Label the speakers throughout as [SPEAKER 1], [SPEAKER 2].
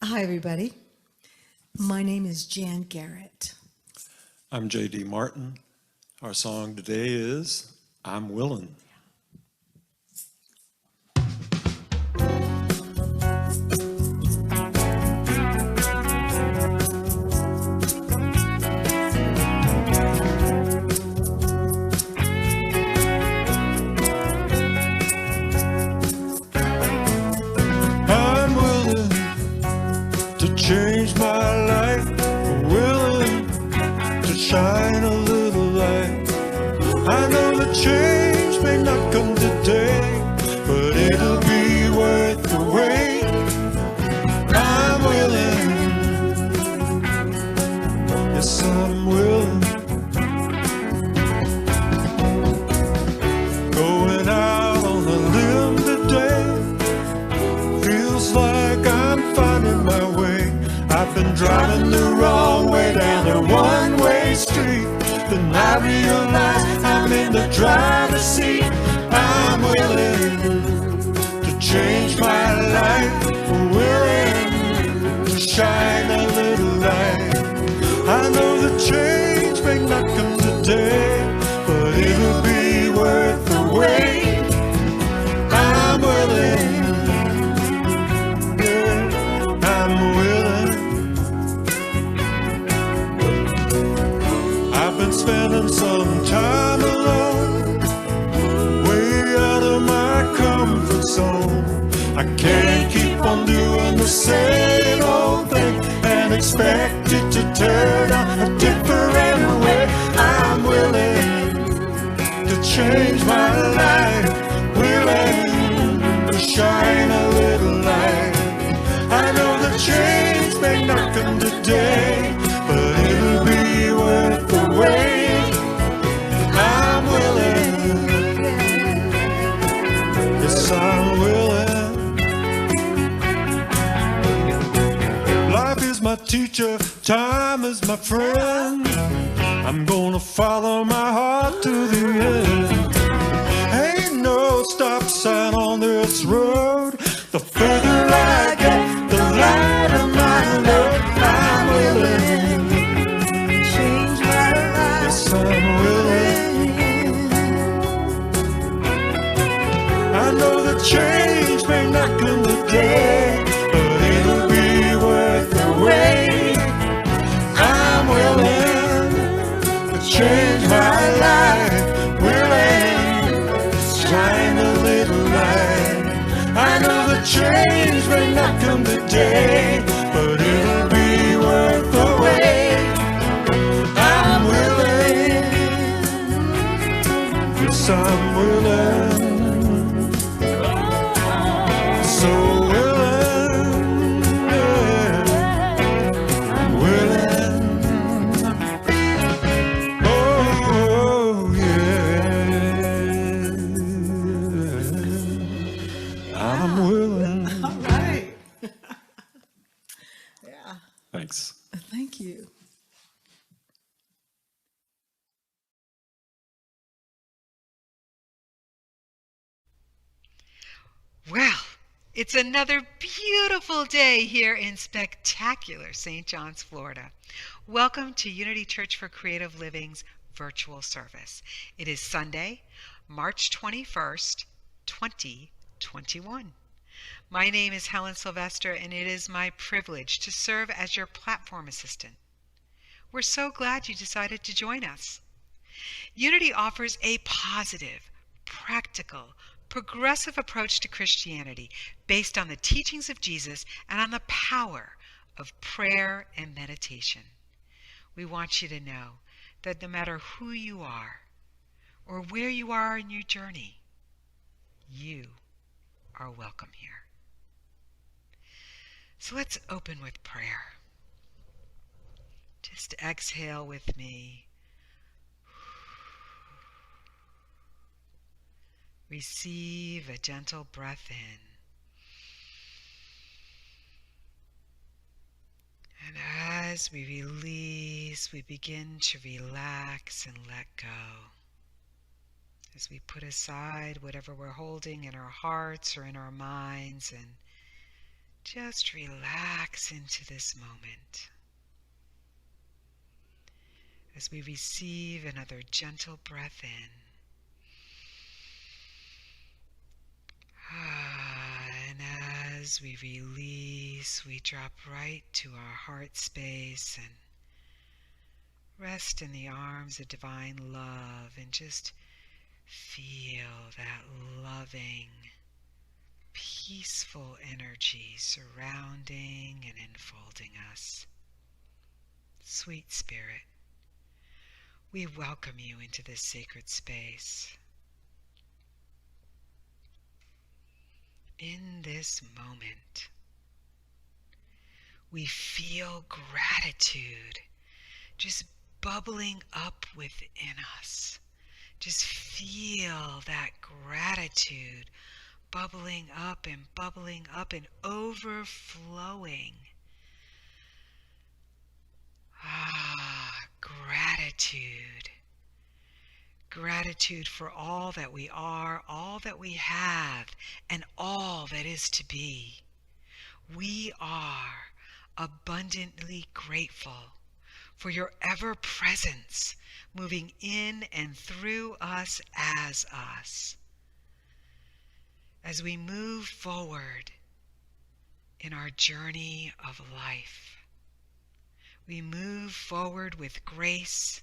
[SPEAKER 1] Hi, everybody. My name is Jan Garrett.
[SPEAKER 2] I'm J.D. Martin. Our song today is I'm Willin'. I'm willing to change my life, willing to shine a little light. I know the change may not come today, but it'll be worth the wait. I'm willing, yes I'm willing. Going out on a limb today, feels like I'm finding my way. I've been driving the wrong way down a one-way street. Then I realize I'm in the driver's seat. I'm willing to change my life, willing to shine a little light. I know the change may not come today, but it'll be worth the wait. I'm willing, yeah, I'm willing. I've been spending some time alone, way out of my comfort zone. I can't keep on doing the same old thing and expect it to turn out a different way. I'm willing to change my life, willing to shine a little light. I know the change may not come today, but it'll be worth the wait. I'm willing, yes I'm willing. Life is my teacher, time is my friend. I'm gonna follow my heart to the end. Ain't no stop sign on this road. The further I get, the lighter my load. I'm willing,
[SPEAKER 1] Change my life.
[SPEAKER 2] yes I'm willing. I know the change may not come today, but it'll be worth the wait. I'm willing to change my life, willing to shine a little light. I know the change may not come today, but it'll be worth the wait. I'm willing, yes I'm willing, so willing, yeah. I'm willing, oh yeah, I'm willing.
[SPEAKER 1] All right. Yeah.
[SPEAKER 2] Thanks.
[SPEAKER 1] Thank you.
[SPEAKER 3] Well, it's another beautiful day here in spectacular St. John's, Florida. Welcome to Unity Church for Creative Living's virtual service. It is Sunday, March 21st, 2021. My name is Helen Sylvester, and it is my privilege to serve as your platform assistant. We're so glad you decided to join us. Unity offers a positive, practical, progressive approach to Christianity based on the teachings of Jesus and on the power of prayer and meditation. We want you to know that no matter who you are or where you are in your journey, you are welcome here. So let's open with prayer. Just exhale with me. Receive a gentle breath in. And as we release, we begin to relax and let go. As we put aside whatever we're holding in our hearts or in our minds and Just relax into this moment as we receive another gentle breath in. And as we release, we drop right to our heart space and rest in the arms of divine love and just feel that loving, peaceful energy surrounding and enfolding us. Sweet Spirit, we welcome you into this sacred space. In this moment, we feel gratitude just bubbling up within us. Just feel that gratitude bubbling up and overflowing. Gratitude. Gratitude for all that we are, all that we have, and all that is to be. We are abundantly grateful for your ever presence moving in and through us. As we move forward in our journey of life, we move forward with grace,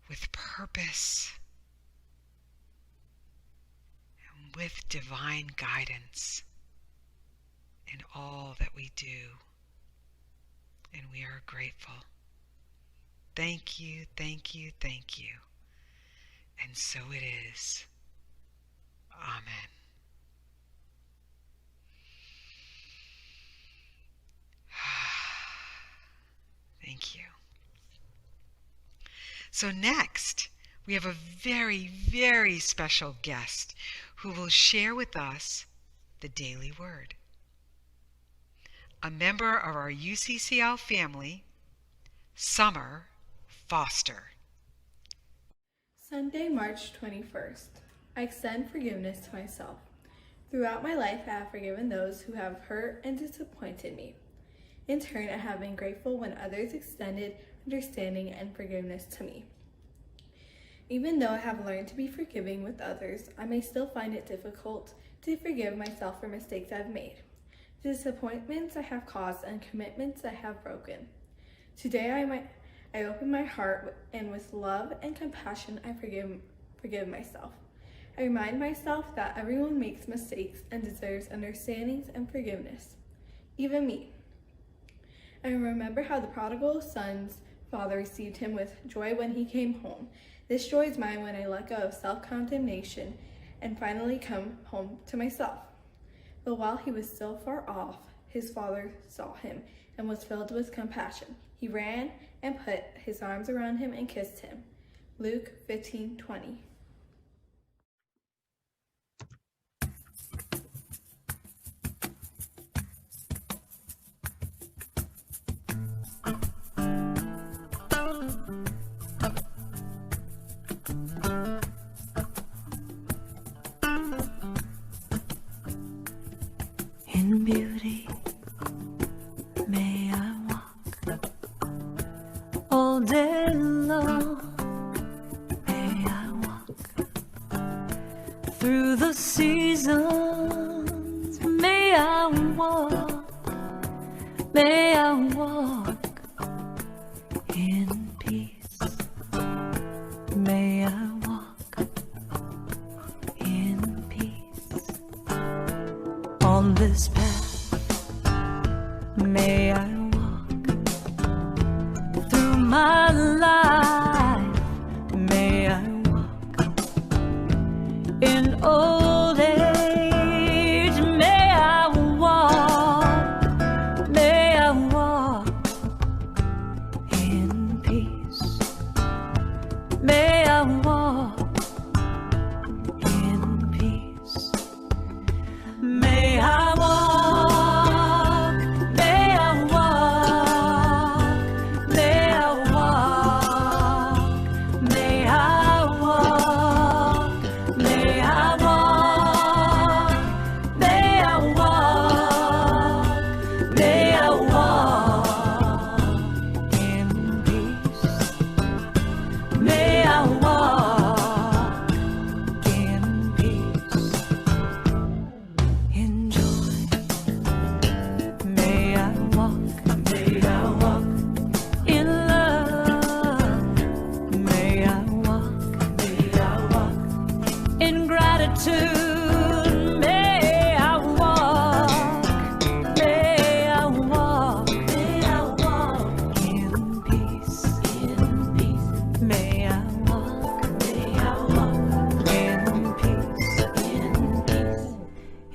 [SPEAKER 3] with purpose, and with divine guidance in all that we do. And we are grateful. Thank you, thank you, thank you. And so it is. Amen. Thank you. So next, we have a very, very special guest who will share with us the daily word. A member of our UCCL family, Summer Foster.
[SPEAKER 4] Sunday, March 21st. I extend forgiveness to myself. Throughout my life, I have forgiven those who have hurt and disappointed me. In turn, I have been grateful when others extended understanding and forgiveness to me. Even though I have learned to be forgiving with others, I may still find it difficult to forgive myself for mistakes I've made, disappointments I have caused, and commitments I have broken. Today, I open my heart, and with love and compassion, I forgive myself. I remind myself that everyone makes mistakes and deserves understandings and forgiveness, even me. I remember how the prodigal son's father received him with joy when he came home. This joy is mine when I let go of self-condemnation and finally come home to myself. But while he was still far off, his father saw him and was filled with compassion. He ran and put his arms around him and kissed him. Luke 15:20.
[SPEAKER 1] In beauty, may I walk all day long. May I walk through the seasons. May I walk in peace. May I walk in peace. On this path, may I walk through my life. May I walk in old age. May I walk in peace. May I walk in peace. May I walk, may I walk, may I walk.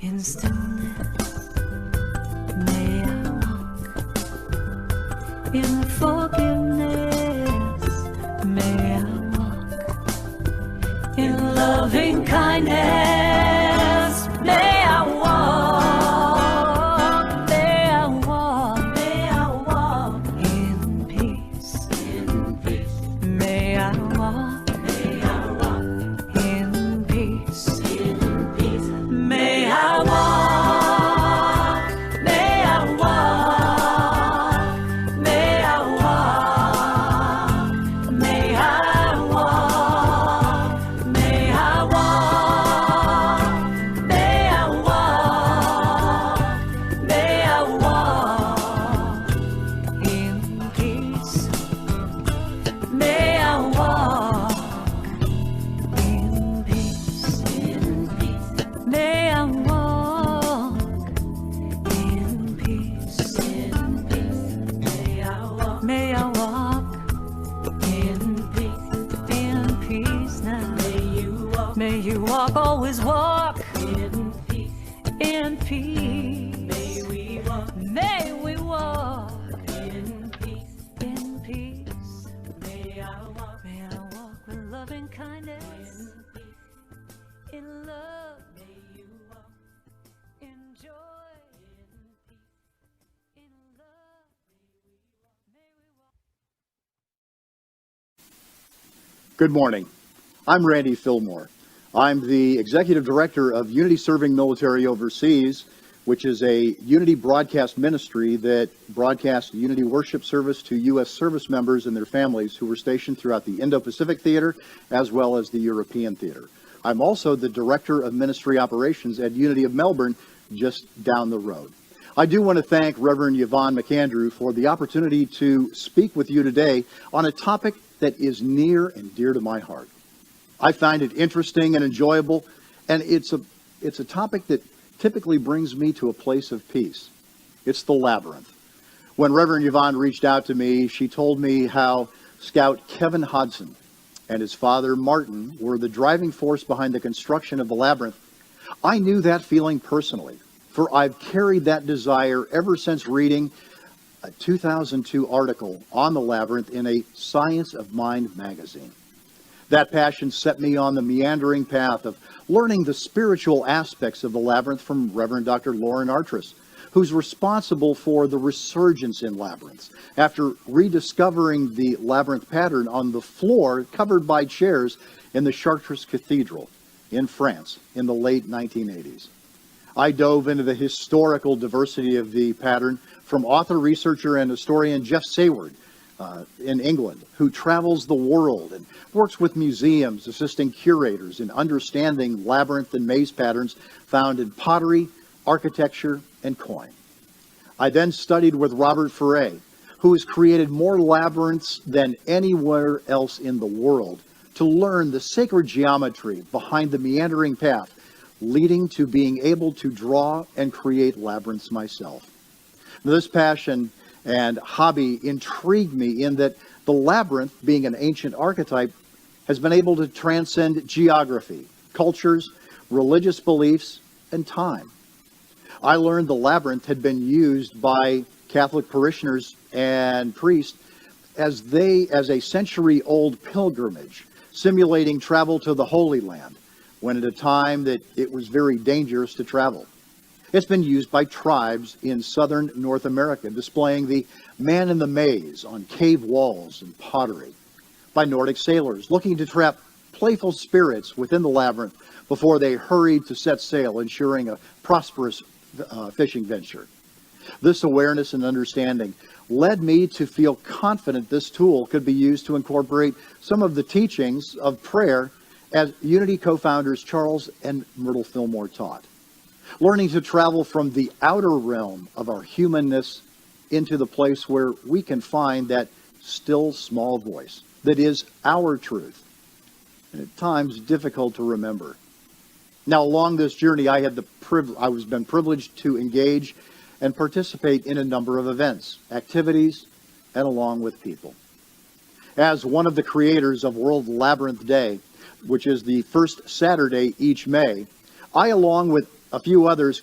[SPEAKER 1] In stillness, may I walk. In forgiveness, may I walk. In loving kindness, may I walk. May I walk. May I walk. In peace. In peace. May I walk. May I walk. In peace. In peace. May I walk. May I walk. May I walk. May I walk. May I walk. May I walk. May I walk in peace. May I walk in peace. In peace. May I walk in peace. In peace. May I walk. May I walk in peace. In peace now. May you walk. May you walk. Always walk in peace. In peace. May we walk. May we walk in peace. In peace. May I walk. May I walk with loving kindness. In peace. In love. May you walk. In joy. In peace. In love. May we walk.
[SPEAKER 5] Good morning. I'm Randy Fillmore. I'm the Executive Director of Unity Serving Military Overseas, which is a Unity broadcast ministry that broadcasts Unity worship service to U.S. service members and their families who were stationed throughout the Indo-Pacific Theater as well as the European Theater. I'm also the Director of Ministry Operations at Unity of Melbourne, just down the road. I do want to thank Reverend Yvonne McAndrew for the opportunity to speak with you today on a topic that is near and dear to my heart. I find it interesting and enjoyable, and it's a topic that typically brings me to a place of peace. It's the labyrinth. When Reverend Yvonne reached out to me, she told me how Scout Kevin Hodson and his father Martin were the driving force behind the construction of the labyrinth. I knew that feeling personally, for I've carried that desire ever since reading a 2002 article on the labyrinth in a Science of Mind magazine. That passion set me on the meandering path of learning the spiritual aspects of the labyrinth from Reverend Dr. Lauren Artris, who's responsible for the resurgence in labyrinths after rediscovering the labyrinth pattern on the floor covered by chairs in the Chartres Cathedral in France in the late 1980s. I dove into the historical diversity of the pattern from author, researcher, and historian Jeff Sayward in England, who travels the world and works with museums, assisting curators in understanding labyrinth and maze patterns found in pottery, architecture, and coin. I then studied with Robert Fillore, who has created more labyrinths than anywhere else in the world, to learn the sacred geometry behind the meandering path, leading to being able to draw and create labyrinths myself. This passion and hobby intrigued me in that the labyrinth, being an ancient archetype, has been able to transcend geography, cultures, religious beliefs, and time. I learned the labyrinth had been used by Catholic parishioners and priests as a century-old pilgrimage, simulating travel to the Holy Land, when at a time that it was very dangerous to travel. It's been used by tribes in southern North America, displaying the man in the maze on cave walls and pottery, by Nordic sailors looking to trap playful spirits within the labyrinth before they hurried to set sail, ensuring a prosperous fishing venture. This awareness and understanding led me to feel confident this tool could be used to incorporate some of the teachings of prayer as Unity co-founders Charles and Myrtle Fillmore taught. Learning to travel from the outer realm of our humanness into the place where we can find that still small voice that is our truth, and at times difficult to remember. Now, along this journey, I was been privileged to engage and participate in a number of events, activities, and along with people. As one of the creators of World Labyrinth Day, which is the first Saturday each May, I, along with a few others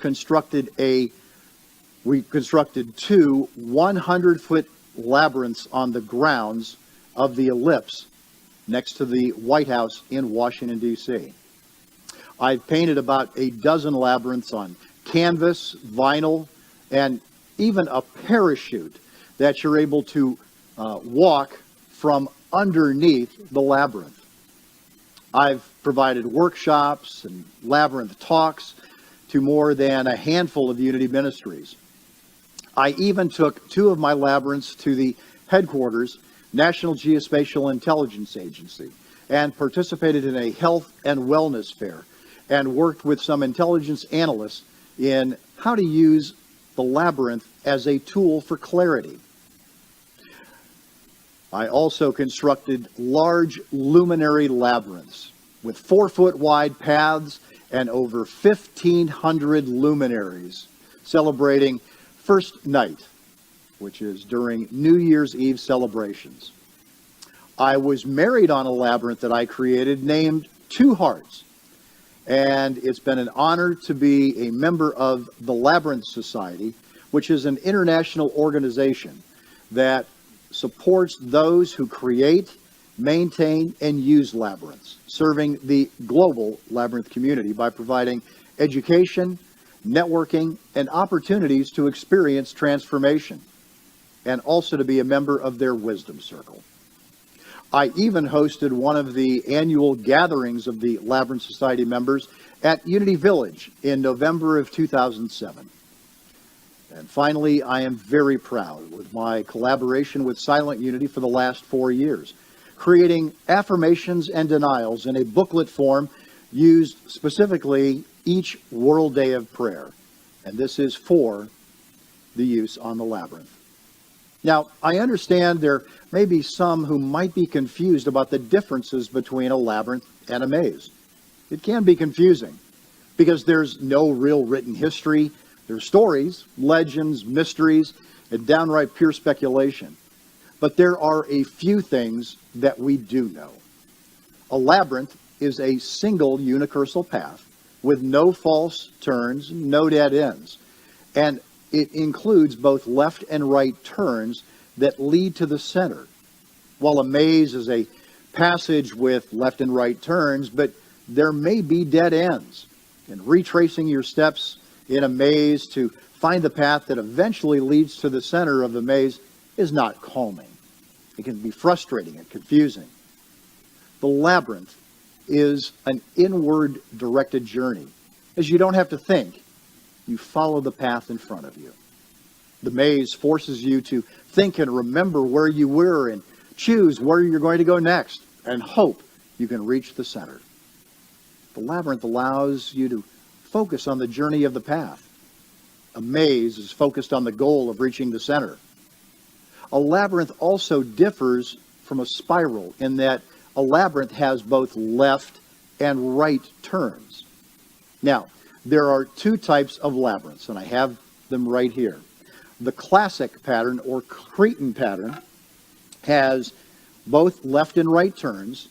[SPEAKER 5] we constructed two 100-foot labyrinths on the grounds of the Ellipse next to the White House in Washington, D.C. I've painted about a dozen labyrinths on canvas, vinyl, and even a parachute that you're able to walk from underneath the labyrinth. I've provided workshops and labyrinth talks to more than a handful of Unity ministries. I even took two of my labyrinths to the headquarters, National Geospatial Intelligence Agency, and participated in a health and wellness fair and worked with some intelligence analysts in how to use the labyrinth as a tool for clarity. I also constructed large luminary labyrinths with 4-foot wide paths and over 1,500 luminaries celebrating First Night, which is during New Year's Eve celebrations. I was married on a labyrinth that I created named Two Hearts, and it's been an honor to be a member of the Labyrinth Society, which is an international organization that supports those who create, maintain, and use labyrinths, serving the global labyrinth community by providing education, networking, and opportunities to experience transformation, and also to be a member of their wisdom circle. I even hosted one of the annual gatherings of the Labyrinth Society members at Unity Village in November of 2007. And finally, I am very proud with my collaboration with Silent Unity for the last 4 years, creating affirmations and denials in a booklet form used specifically each World Day of Prayer. And this is for the use on the labyrinth. Now, I understand there may be some who might be confused about the differences between a labyrinth and a maze. It can be confusing because there's no real written history. There's stories, legends, mysteries, and downright pure speculation. But there are a few things that we do know. A labyrinth is a single unicursal path with no false turns, no dead ends. And it includes both left and right turns that lead to the center. While a maze is a passage with left and right turns, but there may be dead ends. And retracing your steps in a maze to find the path that eventually leads to the center of the maze is not calming. It can be frustrating and confusing. The labyrinth is an inward directed journey, as you don't have to think. You follow the path in front of you. The maze forces you to think and remember where you were and choose where you're going to go next and hope you can reach the center. The labyrinth allows you to focus on the journey of the path. A maze is focused on the goal of reaching the center. A labyrinth also differs from a spiral in that a labyrinth has both left and right turns. Now, there are two types of labyrinths, and I have them right here. The classic pattern, or Cretan pattern, has both left and right turns,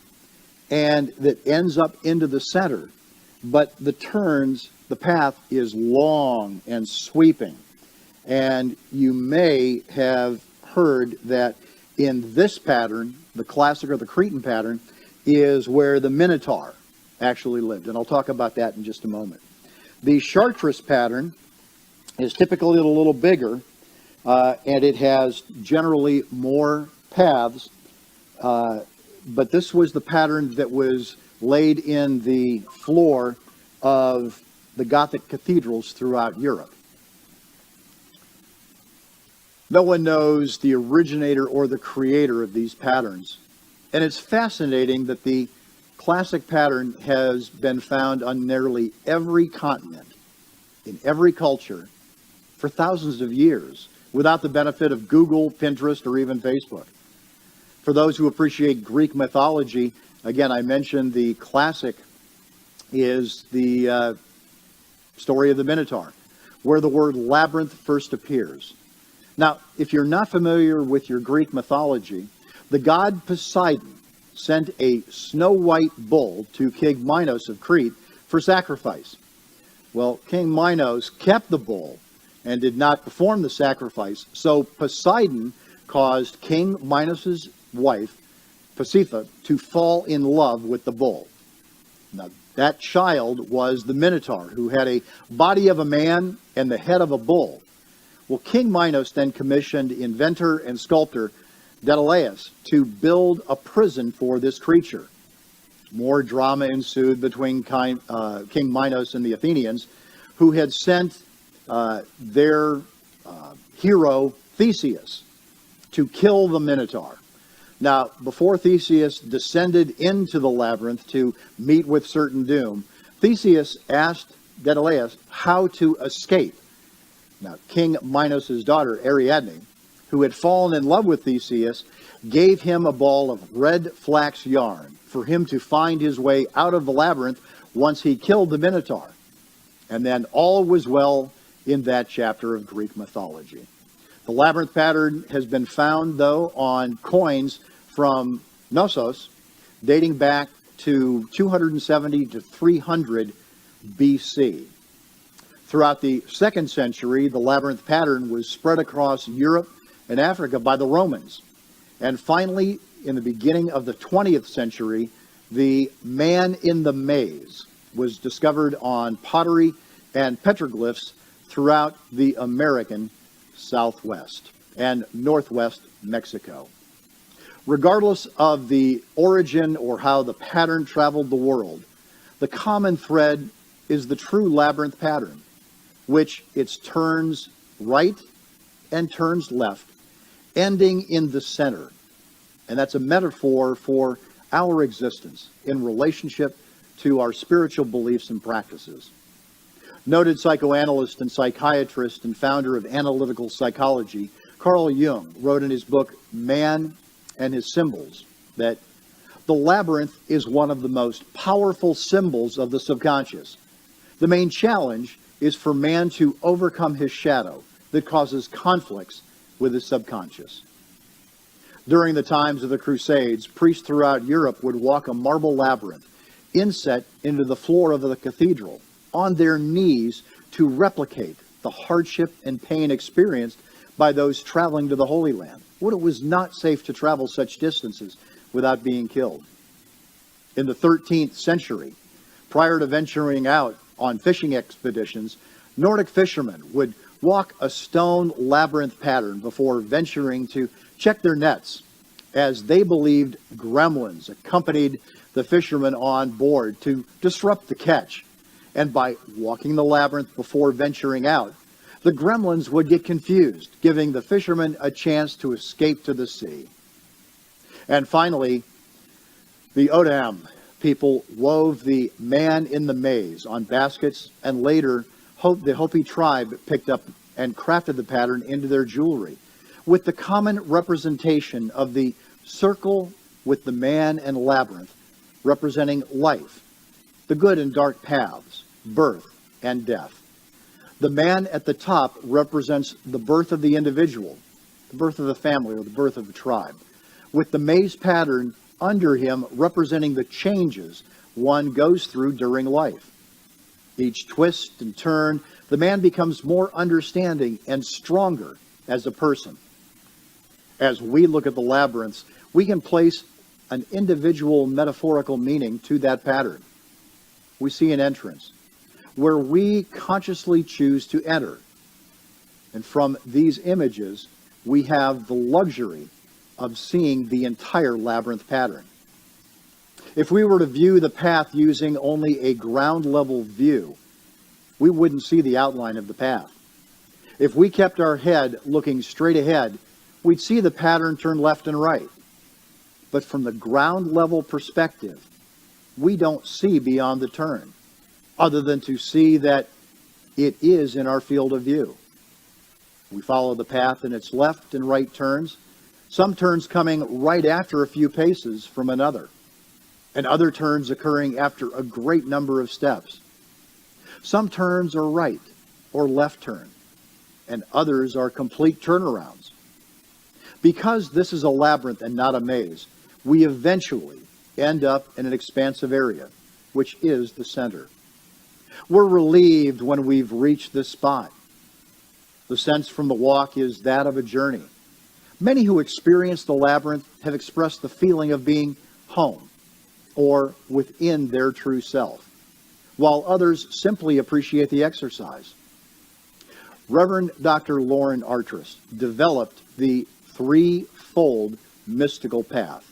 [SPEAKER 5] and that ends up into the center. But the turns, the path is long and sweeping. And you may have heard that in this pattern, the classic or the Cretan pattern, is where the Minotaur actually lived. And I'll talk about that in just a moment. The Chartres pattern is typically a little bigger, and it has generally more paths. But this was the pattern that was laid in the floor of the Gothic cathedrals throughout Europe. No one knows the originator or the creator of these patterns. And it's fascinating that the classic pattern has been found on nearly every continent, in every culture, for thousands of years, without the benefit of Google, Pinterest, or even Facebook. For those who appreciate Greek mythology, again, I mentioned the classic is the story of the Minotaur, where the word labyrinth first appears. Now, if you're not familiar with your Greek mythology, the god Poseidon sent a snow-white bull to King Minos of Crete for sacrifice. Well, King Minos kept the bull and did not perform the sacrifice, so Poseidon caused King Minos's wife, Pasiphae, to fall in love with the bull. Now, that child was the Minotaur, who had a body of a man and the head of a bull. Well, King Minos then commissioned inventor and sculptor Daedalus to build a prison for this creature. More drama ensued between King Minos and the Athenians, who had sent their hero Theseus to kill the Minotaur. Now, before Theseus descended into the labyrinth to meet with certain doom, Theseus asked Daedalus how to escape. Now, King Minos' daughter, Ariadne, who had fallen in love with Theseus, gave him a ball of red flax yarn for him to find his way out of the labyrinth once he killed the Minotaur. And then all was well in that chapter of Greek mythology. The labyrinth pattern has been found, though, on coins from Knossos, dating back to 270 to 300 BC. Throughout the 2nd century, the labyrinth pattern was spread across Europe and Africa by the Romans. And finally, in the beginning of the 20th century, the man in the maze was discovered on pottery and petroglyphs throughout the American Southwest and Northwest Mexico. Regardless of the origin or how the pattern traveled the world, the common thread is the true labyrinth pattern, which it turns right and turns left, ending in the center. And that's a metaphor for our existence in relationship to our spiritual beliefs and practices. Noted psychoanalyst and psychiatrist and founder of analytical psychology, Carl Jung, wrote in his book, Man and His Symbols, that the labyrinth is one of the most powerful symbols of the subconscious. The main challenge is for man to overcome his shadow that causes conflicts with his subconscious. During the times of the Crusades, priests throughout Europe would walk a marble labyrinth inset into the floor of the cathedral on their knees to replicate the hardship and pain experienced by those traveling to the Holy Land. When it was not safe to travel such distances without being killed. In the 13th century, prior to venturing out on fishing expeditions, Nordic fishermen would walk a stone labyrinth pattern before venturing to check their nets, as they believed gremlins accompanied the fishermen on board to disrupt the catch. And by walking the labyrinth before venturing out, the gremlins would get confused, giving the fishermen a chance to escape to the sea. And finally, the Ogham people wove the man in the maze on baskets, and later the Hopi tribe picked up and crafted the pattern into their jewelry, with the common representation of the circle with the man and labyrinth representing life, the good and dark paths, birth and death. The man at the top represents the birth of the individual, the birth of the family, or the birth of the tribe, with the maze pattern under him representing the changes one goes through during life. Each twist and turn, the man becomes more understanding and stronger as a person. As we look at the labyrinths, we can place an individual metaphorical meaning to that pattern. We see an entrance where we consciously choose to enter. And from these images, we have the luxury of seeing the entire labyrinth pattern. If we were to view the path using only a ground level view, we wouldn't see the outline of the path. If we kept our head looking straight ahead, we'd see the pattern turn left and right. But from the ground level perspective, we don't see beyond the turn, other than to see that it is in our field of view. We follow the path in its left and right turns, some turns coming right after a few paces from another, and other turns occurring after a great number of steps. Some turns are right or left turn, and others are complete turnarounds. Because this is a labyrinth and not a maze, we eventually end up in an expansive area, which is the center. We're relieved when we've reached this spot. The sense from the walk is that of a journey. Many who experience the labyrinth have expressed the feeling of being home or within their true self, while others simply appreciate the exercise. Reverend Dr. Lauren Artris developed the threefold mystical path,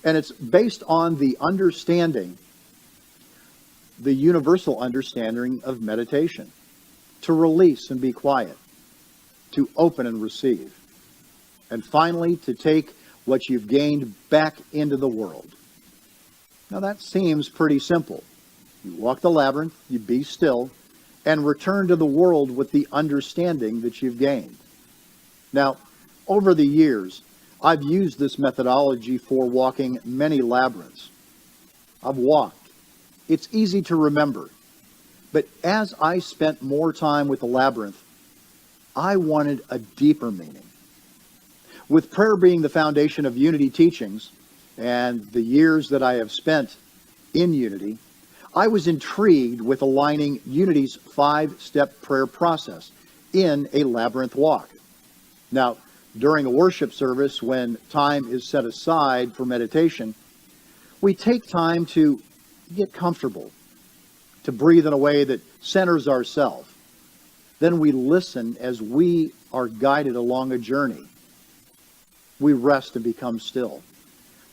[SPEAKER 5] and it's based on the understanding, the universal understanding of meditation, to release and be quiet, to open and receive, and finally to take what you've gained back into the world. Now that seems pretty simple. You walk the labyrinth, you be still, and return to the world with the understanding that you've gained. Now, over the years, I've used this methodology for walking many labyrinths. I've walked. It's easy to remember. But as I spent more time with the labyrinth, I wanted a deeper meaning. With prayer being the foundation of Unity teachings and the years that I have spent in Unity, I was intrigued with aligning Unity's 5-step prayer process in a labyrinth walk. Now, during a worship service, when time is set aside for meditation, we take time to get comfortable, to breathe in a way that centers ourselves. Then we listen as we are guided along a journey. We rest and become still.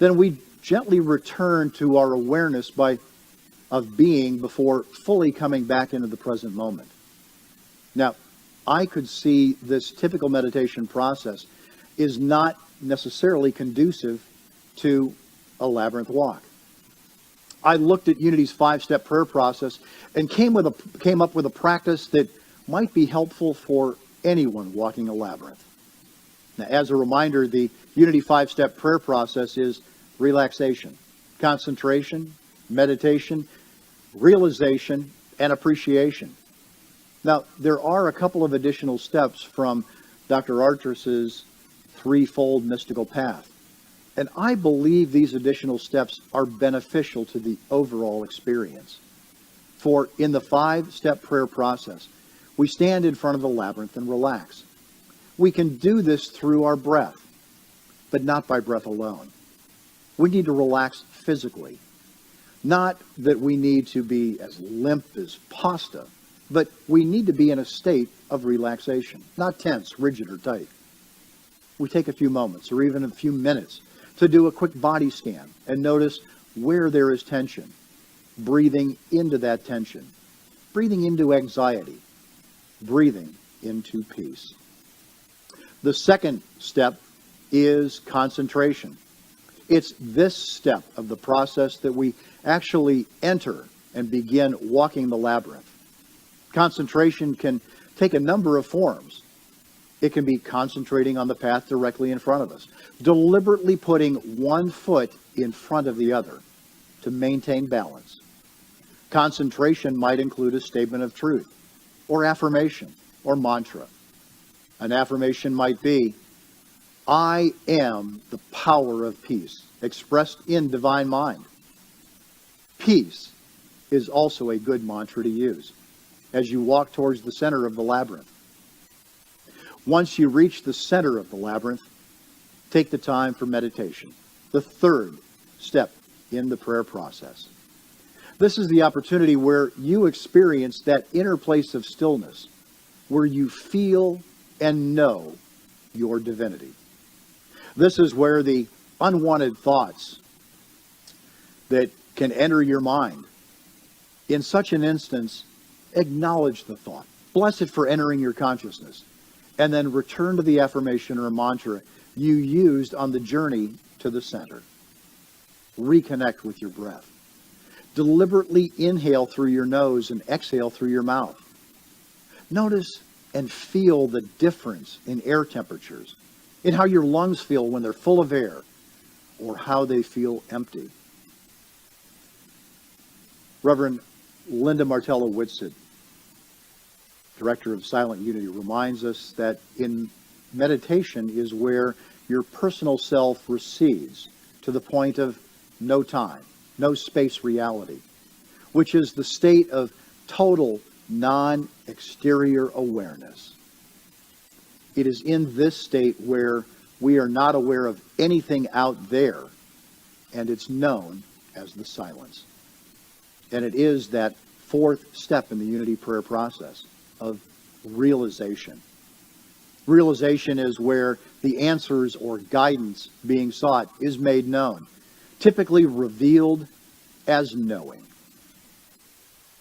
[SPEAKER 5] Then we gently return to our awareness of being before fully coming back into the present moment. Now, I could see this typical meditation process is not necessarily conducive to a labyrinth walk. I looked at Unity's 5-step prayer process and came up with a practice that might be helpful for anyone walking a labyrinth. Now, as a reminder, the Unity 5-step prayer process is relaxation, concentration, meditation, realization, and appreciation. Now, there are a couple of additional steps from Dr. Artris's threefold mystical path, and I believe these additional steps are beneficial to the overall experience. For in the 5-step prayer process, we stand in front of the labyrinth and relax. We can do this through our breath, but not by breath alone. We need to relax physically. Not that we need to be as limp as pasta, but we need to be in a state of relaxation, not tense, rigid, or tight. We take a few moments or even a few minutes to do a quick body scan and notice where there is tension, breathing into that tension, breathing into anxiety, breathing into peace. The second step is concentration. It's this step of the process that we actually enter and begin walking the labyrinth. Concentration can take a number of forms. It can be concentrating on the path directly in front of us, deliberately putting one foot in front of the other to maintain balance. Concentration might include a statement of truth, or affirmation, or mantra. An affirmation might be, I am the power of peace, expressed in divine mind. Peace is also a good mantra to use as you walk towards the center of the labyrinth. Once you reach the center of the labyrinth, take the time for meditation, the third step in the prayer process. This is the opportunity where you experience that inner place of stillness, where you feel and know your divinity. This is where the unwanted thoughts that can enter your mind, in such an instance, acknowledge the thought, bless it for entering your consciousness, and then return to the affirmation or mantra you used on the journey to the center. Reconnect with your breath. Deliberately inhale through your nose and exhale through your mouth. Notice and feel the difference in air temperatures, in how your lungs feel when they're full of air, or how they feel empty. Reverend Linda Martella-Whitsid, Director of Silent Unity, reminds us that in meditation is where your personal self recedes to the point of no time, no space reality, which is the state of total non-exterior awareness. It is in this state where we are not aware of anything out there, and it's known as the silence. And it is that fourth step in the unity prayer process of realization. Realization is where the answers or guidance being sought is made known, typically revealed as knowing.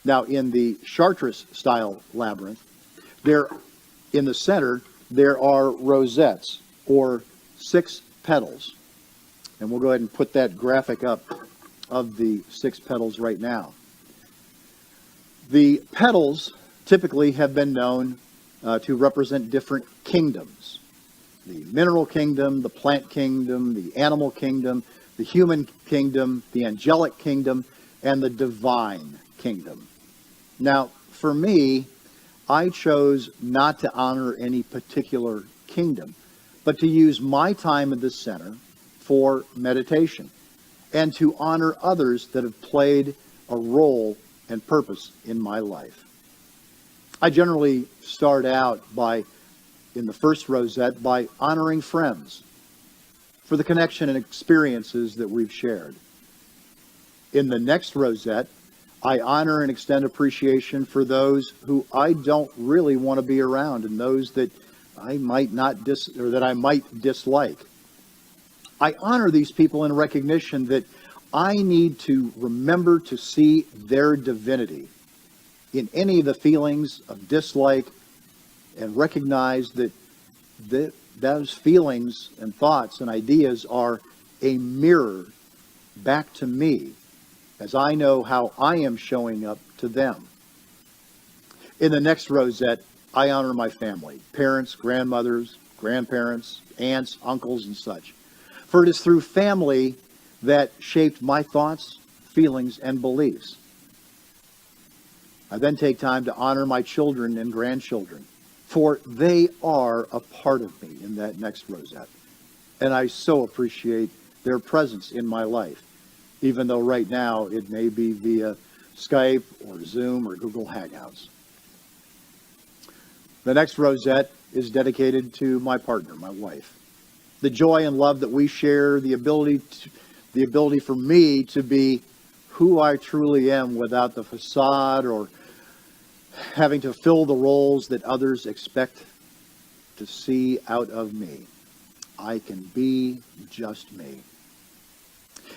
[SPEAKER 5] Now, in the Chartres style labyrinth, in the center, there are rosettes, or 6 petals. And we'll go ahead and put that graphic up of the 6 petals right now. The petals typically have been known to represent different kingdoms. The mineral kingdom, the plant kingdom, the animal kingdom, the human kingdom, the angelic kingdom, and the divine kingdom. Now, for me, I chose not to honor any particular kingdom, but to use my time at the center for meditation and to honor others that have played a role and purpose in my life. I generally start out in the first rosette, by honoring friends for the connection and experiences that we've shared. In the next rosette, I honor and extend appreciation for those who I don't really want to be around and those that I might dislike. I honor these people in recognition that I need to remember to see their divinity in any of the feelings of dislike, and recognize that those feelings and thoughts and ideas are a mirror back to me, as I know how I am showing up to them. In the next rosette, I honor my family, parents, grandmothers, grandparents, aunts, uncles, and such. For it is through family that shaped my thoughts, feelings, and beliefs. I then take time to honor my children and grandchildren, for they are a part of me in that next rosette. And I so appreciate their presence in my life, even though right now it may be via Skype or Zoom or Google Hangouts. The next rosette is dedicated to my partner, my wife. The joy and love that we share, the ability for me to be who I truly am without the facade or having to fill the roles that others expect to see out of me. I can be just me.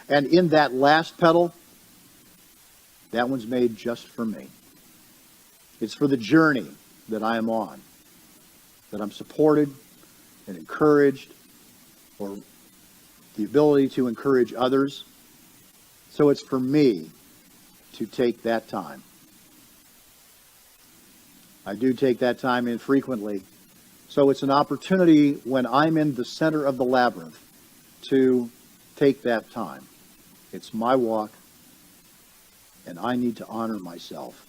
[SPEAKER 5] And in that last petal, that one's made just for me. It's for the journey that I am on, that I'm supported and encouraged, or the ability to encourage others. So it's for me to take that time. I do take that time infrequently. So it's an opportunity when I'm in the center of the labyrinth to take that time. It's my walk, and I need to honor myself.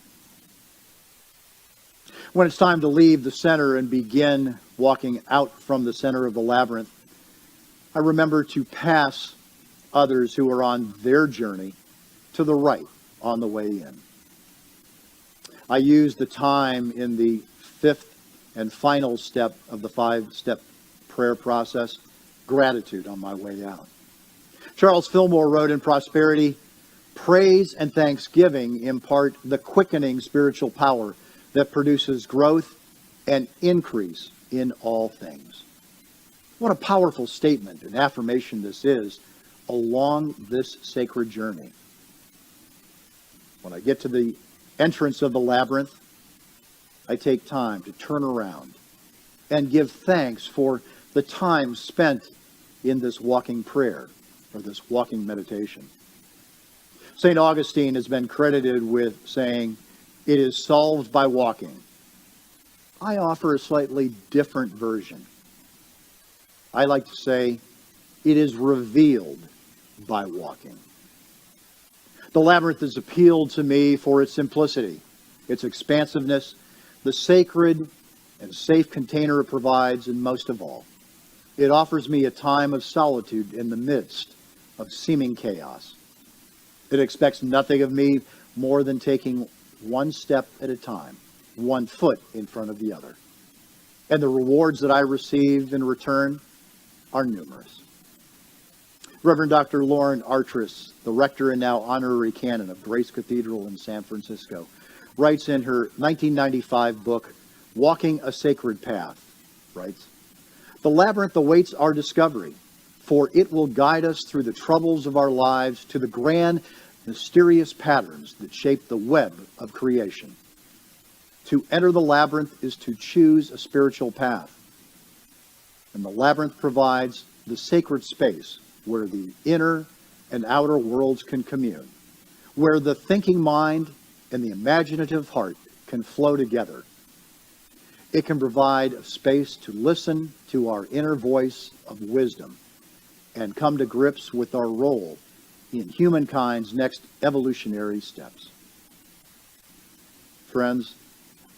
[SPEAKER 5] When it's time to leave the center and begin walking out from the center of the labyrinth, I remember to pass others who are on their journey to the right on the way in. I use the time in the 5th and final step of the 5-step prayer process, gratitude on my way out. Charles Fillmore wrote in Prosperity, "Praise and thanksgiving impart the quickening spiritual power that produces growth and increase in all things." What a powerful statement and affirmation this is along this sacred journey. When I get to the entrance of the labyrinth, I take time to turn around and give thanks for the time spent in this walking prayer or this walking meditation. St. Augustine has been credited with saying, "It is solved by walking." I offer a slightly different version. I like to say, "It is revealed by walking." The labyrinth has appealed to me for its simplicity, its expansiveness, the sacred and safe container it provides, and most of all, it offers me a time of solitude in the midst of seeming chaos. It expects nothing of me more than taking one step at a time, one foot in front of the other. And the rewards that I receive in return are numerous. Reverend Dr. Lauren Artris, the rector and now honorary canon of Grace Cathedral in San Francisco, writes in her 1995 book, Walking a Sacred Path, writes, "The labyrinth awaits our discovery, for it will guide us through the troubles of our lives to the grand, mysterious patterns that shape the web of creation. To enter the labyrinth is to choose a spiritual path, and the labyrinth provides the sacred space where the inner and outer worlds can commune, where the thinking mind and the imaginative heart can flow together. It can provide a space to listen to our inner voice of wisdom and come to grips with our role in humankind's next evolutionary steps." Friends,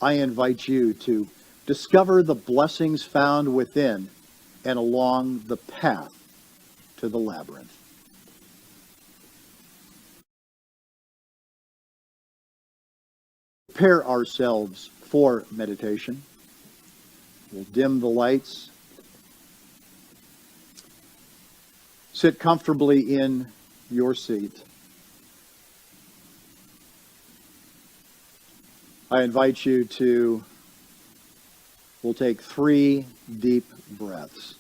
[SPEAKER 5] I invite you to discover the blessings found within and along the path to the labyrinth. Prepare ourselves for meditation. We'll dim the lights. Sit comfortably in your seat. I invite you to, we'll take 3 deep breaths.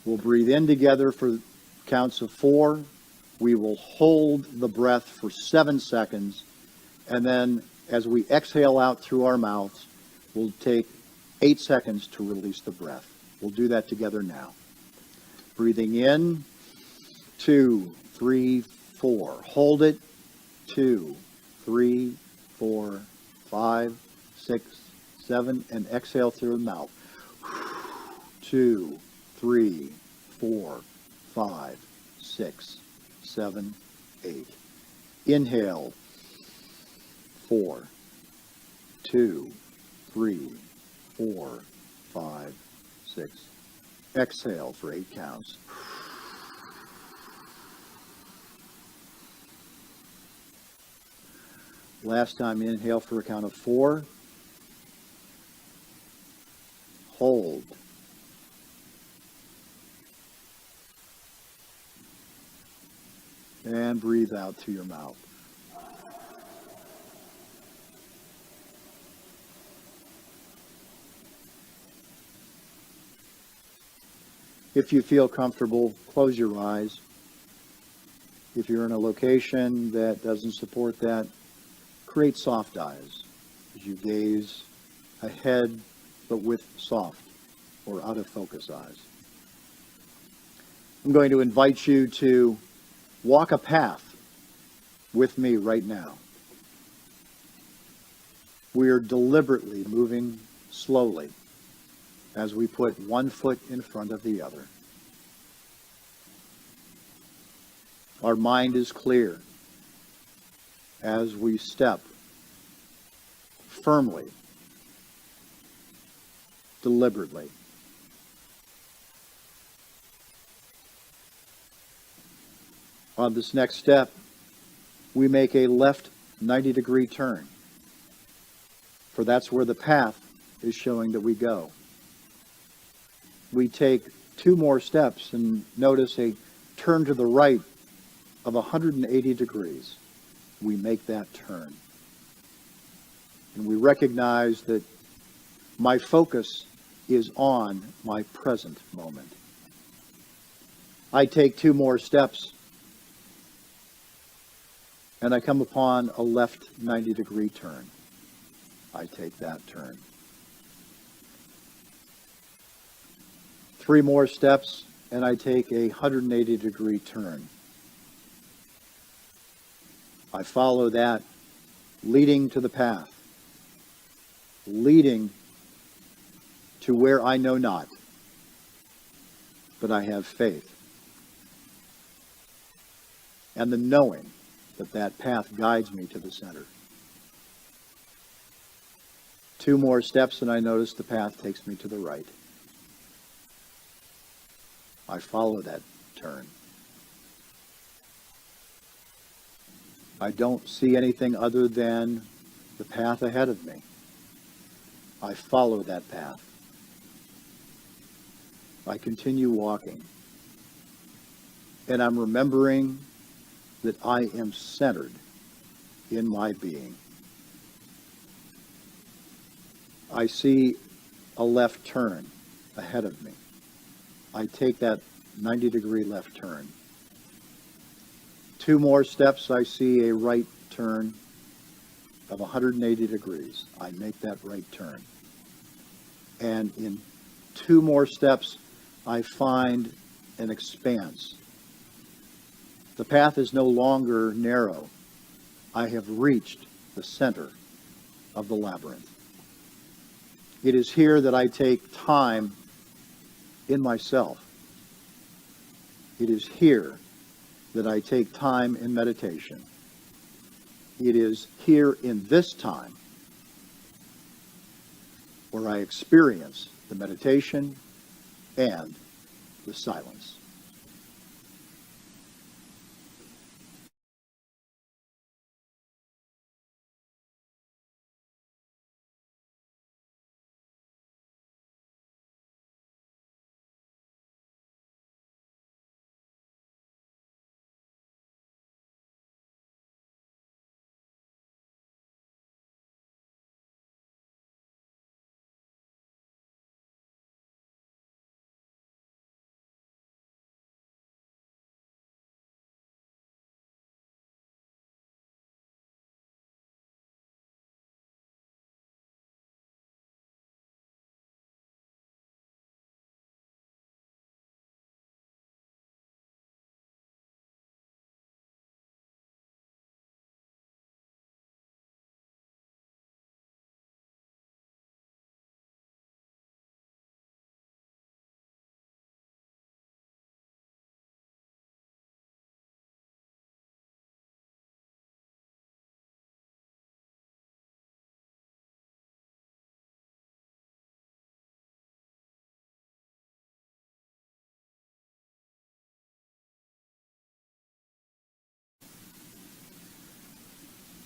[SPEAKER 5] We'll breathe in together for counts of 4. We will hold the breath for 7 seconds. And then as we exhale out through our mouths, we'll take 8 seconds to release the breath. We'll do that together now. Breathing in, 2, 3, 4. Hold it, 2, 3, 4, 5, 6, 7, and exhale through the mouth. 2, 3, 4, 5, 6, 7, 8. Inhale, 4, 2, 3, 4, 5, 6. Exhale for 8 counts. Last time, inhale for a count of 4. Hold. And breathe out through your mouth. If you feel comfortable, close your eyes. If you're in a location that doesn't support that, create soft eyes as you gaze ahead, but with soft or out of focus eyes. I'm going to invite you to walk a path with me right now. We are deliberately moving slowly as we put one foot in front of the other. Our mind is clear as we step firmly, deliberately. On this next step, we make a left 90-degree turn, for that's where the path is showing that we go. We take 2 more steps and notice a turn to the right of 180 degrees. We make that turn. And we recognize that my focus is on my present moment. I take 2 more steps and I come upon a left 90-degree turn. I take that turn. 3 more steps, and I take a 180-degree turn. I follow that, leading to the path, leading to where I know not, but I have faith. And the knowing that that path guides me to the center. 2 more steps, and I notice the path takes me to the right. I follow that turn. I don't see anything other than the path ahead of me. I follow that path. I continue walking. And I'm remembering that I am centered in my being. I see a left turn ahead of me. I take that 90-degree left turn. 2 more steps, I see a right turn of 180 degrees. I make that right turn. And in 2 more steps, I find an expanse. The path is no longer narrow. I have reached the center of the labyrinth. It is here that I take time in myself. It is here that I take time in meditation. It is here in this time where I experience the meditation and the silence.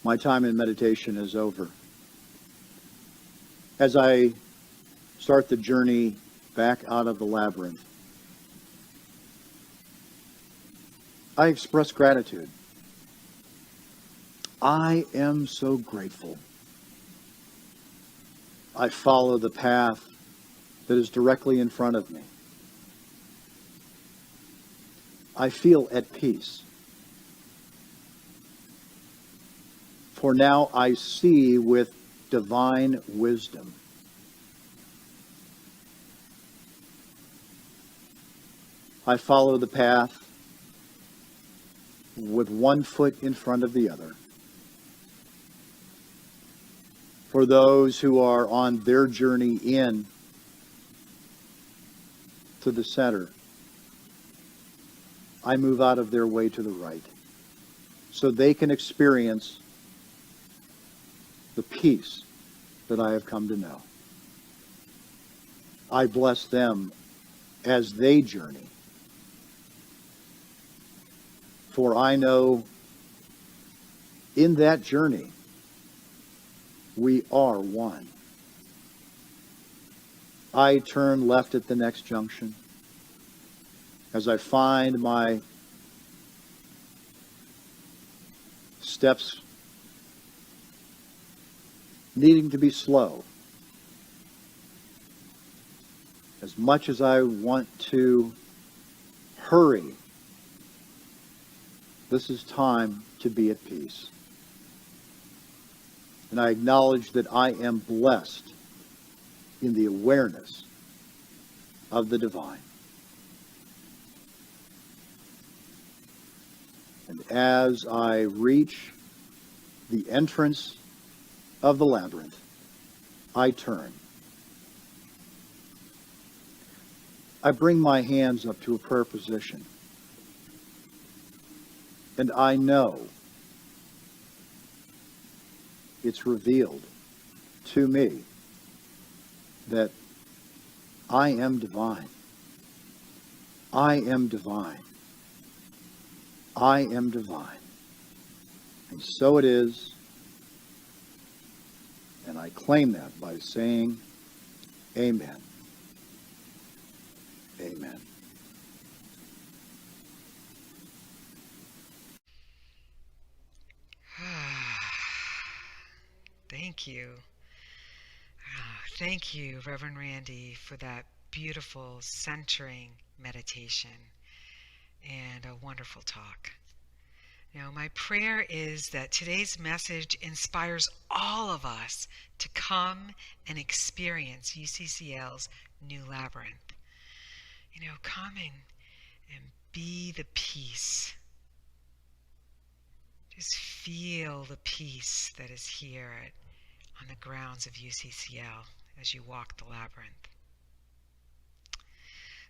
[SPEAKER 5] My time in meditation is over. As I start the journey back out of the labyrinth, I express gratitude. I am so grateful. I follow the path that is directly in front of me. I feel at peace. For now I see with divine wisdom. I follow the path with one foot in front of the other. For those who are on their journey in to the center, I move out of their way to the right so they can experience the peace that I have come to know. I bless them as they journey. For I know in that journey, we are one. I turn left at the next junction as I find my steps needing to be slow. As much as I want to hurry, this is time to be at peace. And I acknowledge that I am blessed in the awareness of the divine. And as I reach the entrance of the labyrinth, I turn. I bring my hands up to a prayer position. And I know it's revealed to me that I am divine. I am divine. I am divine. And so it is. And I claim that by saying, amen. Amen.
[SPEAKER 3] Thank you. Thank you, Reverend Randy, for that beautiful centering meditation and a wonderful talk. Now, my prayer is that today's message inspires all of us to come and experience UCCL's new labyrinth. Come and be the peace. Just feel the peace that is here on the grounds of UCCL as you walk the labyrinth.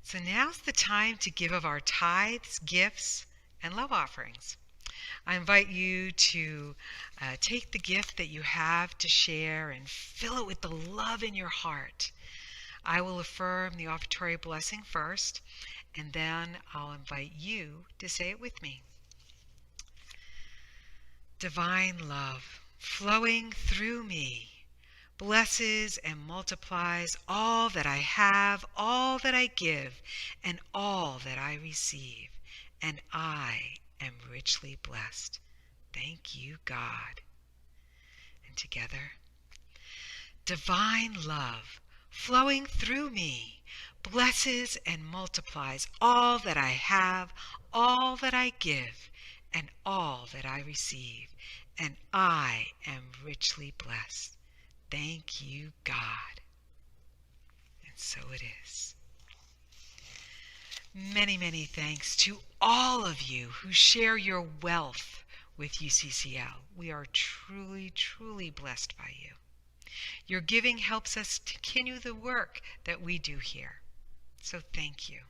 [SPEAKER 3] So now's the time to give of our tithes, gifts, and love offerings. I invite you to take the gift that you have to share and fill it with the love in your heart. I will affirm the offertory blessing first, and then I'll invite you to say it with me. Divine love flowing through me blesses and multiplies all that I have, all that I give, and all that I receive, and I am richly blessed. Thank you, God. And together, divine love flowing through me blesses and multiplies all that I have, all that I give, and all that I receive, and I am richly blessed. Thank you, God. And so it is. Many, many thanks to all of you who share your wealth with UCCL. We are truly, truly blessed by you. Your giving helps us to continue the work that we do here. So thank you.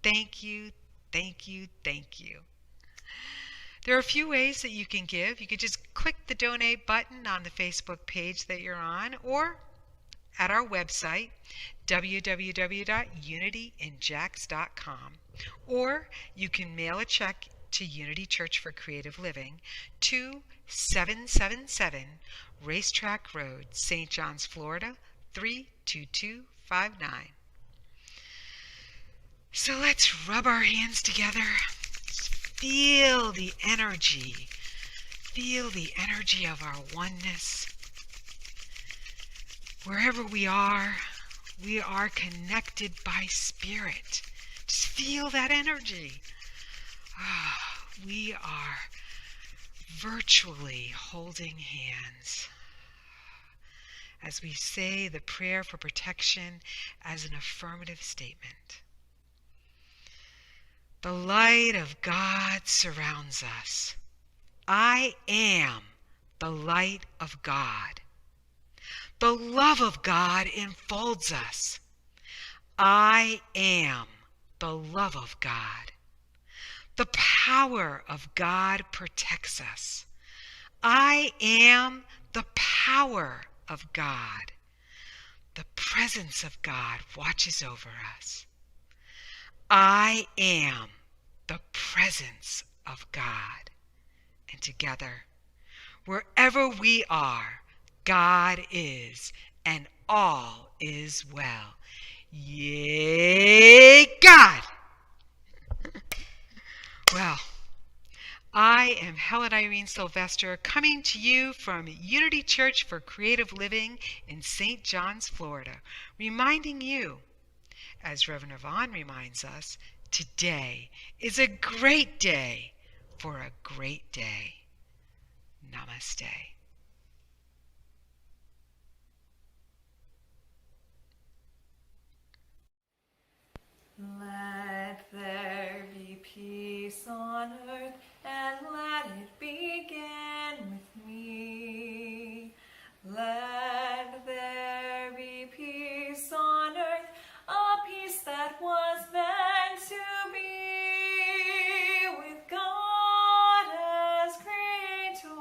[SPEAKER 3] Thank you, thank you, thank you. There are a few ways that you can give. You could just click the donate button on the Facebook page that you're on, or at our website, www.unityinjax.com, or you can mail a check to Unity Church for Creative Living, 2777 Racetrack Road, St. John's, Florida, 32259. So let's rub our hands together. Feel the energy. Feel the energy of our oneness. Wherever we are connected by spirit. Just feel that energy. We are virtually holding hands as we say the prayer for protection as an affirmative statement. The light of God surrounds us. I am the light of God. The love of God enfolds us. I am the love of God. The power of God protects us. I am the power of God. The presence of God watches over us. I am the presence of God. And together, wherever we are, God is, and all is well. Yay, God! Well, I am Helen Irene Sylvester, coming to you from Unity Church for Creative Living in St. John's, Florida, reminding you, as Reverend Yvonne reminds us, today is a great day for a great day. Namaste.
[SPEAKER 6] Let there be peace on earth, and let it begin with me. Let there be peace on earth, a peace that was meant to be, with God as creator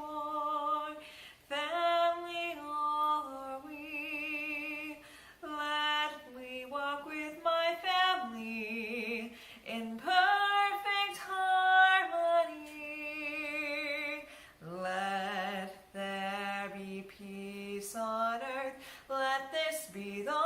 [SPEAKER 6] be the